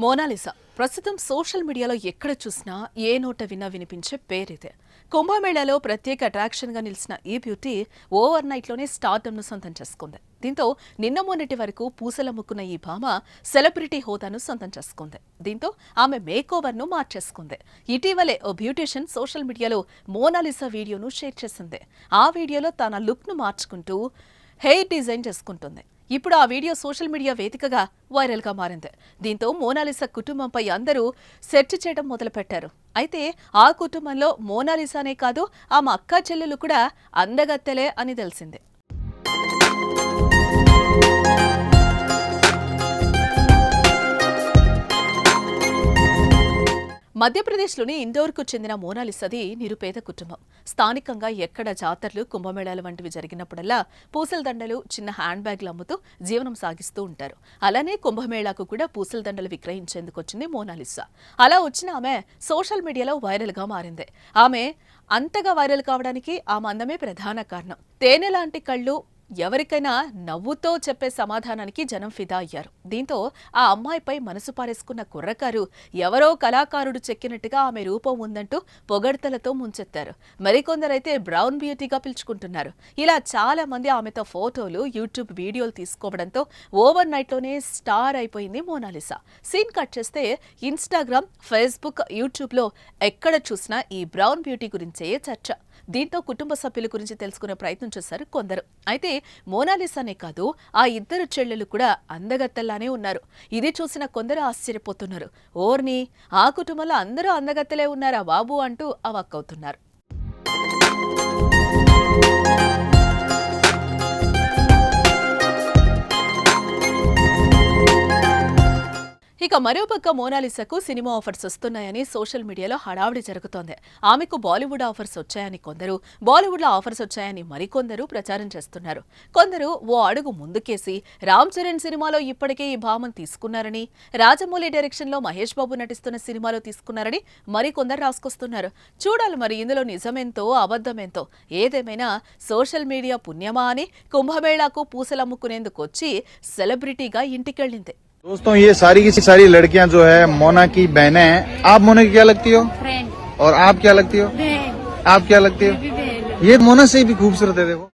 Mona Lisa ప్రస్తుతం social మీడియాలో ఎక్కడ చూసినా ఏ నోట విన్నా వినిపించే పేరిదే. కుంభమేళాలో ప్రత్యేక అట్రాక్షన్గా నిలిచిన ఈ బ్యూటీ ఓవర్ నైట్లోనే స్టార్డమ్ను సొంతం చేసుకుంది. దీంతో నిన్న మొన్నటి వరకు పూసలమ్ముకున్న ఈ భామ సెలబ్రిటీ హోదాను సొంతం చేసుకుంది. దీంతో ఆమె మేకోవర్ను మార్చేసుకుంది. ఇటీవలే ఓ బ్యూటీషియన్ సోషల్ మీడియాలో మోనాలిసా వీడియోను షేర్ చేసింది. ఆ వీడియోలో తన లుక్ను మార్చుకుంటూ హెయిర్ డిజైన్ చేసుకుంటుంది. ఇప్పుడు ఆ వీడియో సోషల్ మీడియా వేదికగా వైరల్గా మారింది. దీంతో మోనాలిసా కుటుంబంపై అందరూ సెర్చ్ చేయడం మొదలుపెట్టారు. అయితే ఆ కుటుంబంలో మోనాలిసానే కాదు, ఆమె అక్కా చెల్లెలు కూడా అందగత్తెలే అని తెలిసింది. మధ్యప్రదేశ్లోని ఇందోర్కు చెందిన మోనాలిసాది నిరుపేద కుటుంబం. స్థానికంగా ఎక్కడ జాతరలు, కుంభమేళాలు వంటివి జరిగినప్పుడల్లా పూసల దండలు, చిన్న హ్యాండ్ బ్యాగ్లు అమ్ముతూ జీవనం సాగిస్తూ ఉంటారు. అలానే కుంభమేళాకు కూడా పూసల దండలు విక్రయించేందుకు వచ్చింది మోనాలిసా. అలా వచ్చిన ఆమె సోషల్ మీడియాలో వైరల్గా మారింది. ఆమె అంతగా వైరల్ కావడానికి ఆమె అందమే ప్రధాన కారణం. తేనె లాంటి కళ్ళు, ఎవరికైనా నవ్వుతో చెప్పే సమాధానానికి జనం ఫిదా అయ్యారు. దీంతో ఆ అమ్మాయిపై మనసు పారేసుకున్న కుర్రకారు ఎవరో కళాకారుడు చెక్కినట్టుగా ఆమె రూపం ఉందంటూ పొగడ్తలతో ముంచెత్తారు. మరికొందరైతే బ్రౌన్ బ్యూటీగా పిలుచుకుంటున్నారు. ఇలా చాలా మంది ఆమెతో ఫోటోలు, యూట్యూబ్ వీడియోలు తీసుకోవడంతో ఓవర్ నైట్లోనే స్టార్ అయిపోయింది మోనాలిసా. సీన్ కట్ చేస్తే ఇన్స్టాగ్రామ్, ఫేస్బుక్, యూట్యూబ్లో ఎక్కడ చూసినా ఈ బ్రౌన్ బ్యూటీ గురించే చర్చ. దీంతో కుటుంబ సభ్యుల గురించి తెలుసుకునే ప్రయత్నం చేశారు కొందరు. అయితే మోనాలిసానే కాదు, ఆ ఇద్దరు చెల్లెలు కూడా అందగత్తెల్లానే ఉన్నారు. ఇది చూసిన కొందరు ఆశ్చర్యపోతున్నారు. ఓర్ని, ఆ కుటుంబంలో అందరూ అందగత్తెలే ఉన్నారా బాబు అంటూ అవాక్కవుతున్నారు. ఇక మరోపక్క మోనాలిసాకు సినిమా ఆఫర్స్ వస్తున్నాయని సోషల్ మీడియాలో హడావిడి జరుగుతోంది. ఆమెకు బాలీవుడ్ ఆఫర్స్ వచ్చాయని కొందరు, బాలీవుడ్లో ఆఫర్స్ వచ్చాయని మరికొందరు ప్రచారం చేస్తున్నారు. కొందరు ఓ అడుగు ముందుకేసి రామ్ చరణ్ సినిమాలో ఇప్పటికే ఈ భామను తీసుకున్నారని, రాజమౌళి డైరెక్షన్లో మహేష్ బాబు నటిస్తున్న సినిమాలో తీసుకున్నారని మరికొందరు రాసుకొస్తున్నారు. చూడాలి మరి ఇందులో నిజమేంతో అబద్ధమేంతో. ఏదేమైనా సోషల్ మీడియా పుణ్యమా అని కుంభమేళాకు పూసలమ్ముకునేందుకు వచ్చి సెలబ్రిటీగా ఇంటికెళ్ళింది. दोस्तों, ये सारी की सारी लड़कियां जो है मोना की बहनें हैं। आप मोना की क्या लगती हो? फ्रेंड। और आप क्या लगती हो? बहन। आप क्या लगती हो? ये मोना से भी खूबसूरत है, देखो।